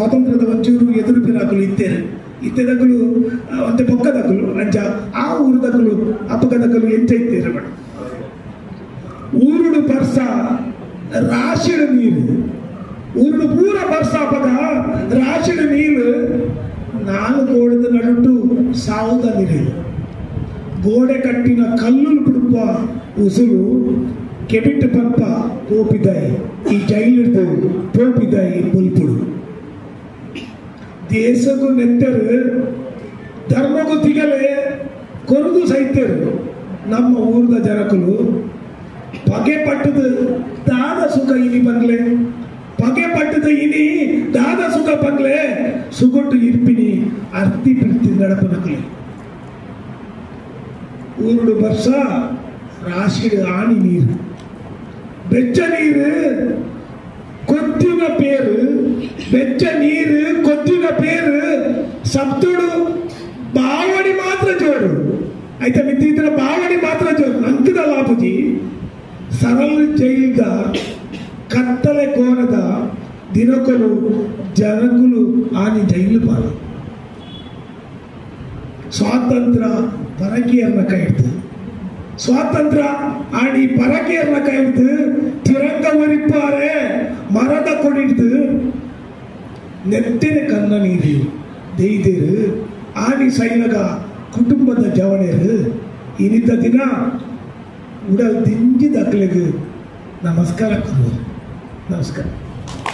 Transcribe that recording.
ಸ್ವಾತಂತ್ರ್ಯದ ಒಂಚೂರು ಎದುರು ಪಿರಾಕಲು ಇತ್ತೆದಕ್ಕಲು ಅಂತೆ ಪೊಕ್ಕದಕ್ಕಲು ಅಂಚ ಆ ಊರದಕ್ಕಲು ಅಪಕದಕ್ಕಲು ಎಂಚ ಇತ್ತೇರು ಮೇಡಮ್ ಊರುಡು ಬರ್ಸ ರಾಶಿಡು ನೀರು ಊರುಡು ಪೂರ ಬರ್ಸ ಅಪಕ ರಾಶಿಡು ನೀರು ನಾಲ್ಕು ಗೋಡದ ನಡುಟು ಸಾವುದ ನೀರು ಗೋಡೆ ಕಟ್ಟಿನ ಕಲ್ಲುಲು ಬಿಡುವ ಉಸುಲು ಕೆಬಿಟ್ಟು ಪಂಪ ಪೋಪಿದಾಯಿ ಈ ಜೈಲಿರ್ದು ಪೋಪಿದಾಯಿ ಬುಲ್ಪುಡು ದೇಶಕ್ಕೂ ನೆತ್ತರು ಧರ್ಮಕ್ಕೂ ತಿಗಲೆ ಕೊರದು ಸೈತರು ನಮ್ಮ ಊರದ ಜನಕಲು ಪಗೆ ಪಟ್ಟದ ದಾದ ಸುಖ ಇನಿ ಬಂಗ್ಲೆ ಪಗೆ ಪಟ್ಟದ ಇನಿ ದಾದ ಸುಖ ಬಂಗ್ಲೆ ಸುಗೊಟ್ಟು ಇರ್ಪಿನಿ ಅರ್ತಿ ಬಿಡ್ತಿ ನಡಪನಕ್ಲೆ ಊರುಡು ವರ್ಷ ರಾಶಿಡು ಆಣಿ ನೀರು ಬೆಚ್ಚ ನೀರು ಕೊತ್ತಿನ ಪೇರು ಬೆಚ್ಚ ನೀರು ಕೊತ್ತಿನ ಪೇರು ಸಪ್ತುಡು ಬಾವಡಿ ಮಾತ್ರ ಜೋರು ಆಯ್ತಾ ಮಿತ್ರ ಬಾವಡಿ ಮಾತ್ರ ಜೋರು ಅಂಕದ ಲಾಪುಜಿ ಸರಳ ಜೈಲ್ಗ ಕತ್ತಲೆ ಕೋರದ ದಿನಕಲು ಜನಕುಲು ಆನಿ ಜೈಲು ಪಾಲ ಸ್ವಾತಂತ್ರ್ಯ ಪರಕೀಯರನ್ನ ಕೈಡ್ತು ಸ್ವಾತಂತ್ರ್ಯ ಆಡಿ ಪರಕೀಯರನ್ನ ಕೈಡ್ತು ತಿರಂಗ ಒರಿಪಾರೆ ಮರದ ಕೊಡಿಡ್ದು ನೆತ್ತಿನ ಕನ್ನ ನೀರು ದೈದೇರು ಆನಿ ಸೈನಗ ಕುಟುಂಬದ ಜವಣೇರು ಇನ್ನಿದ್ದ ದಿನ ಉಡಲ್ ದಿಂಜಿ ದಕ್ಲೆಗೆ ನಮಸ್ಕಾರ ಕೊಡುವರು ನಮಸ್ಕಾರ.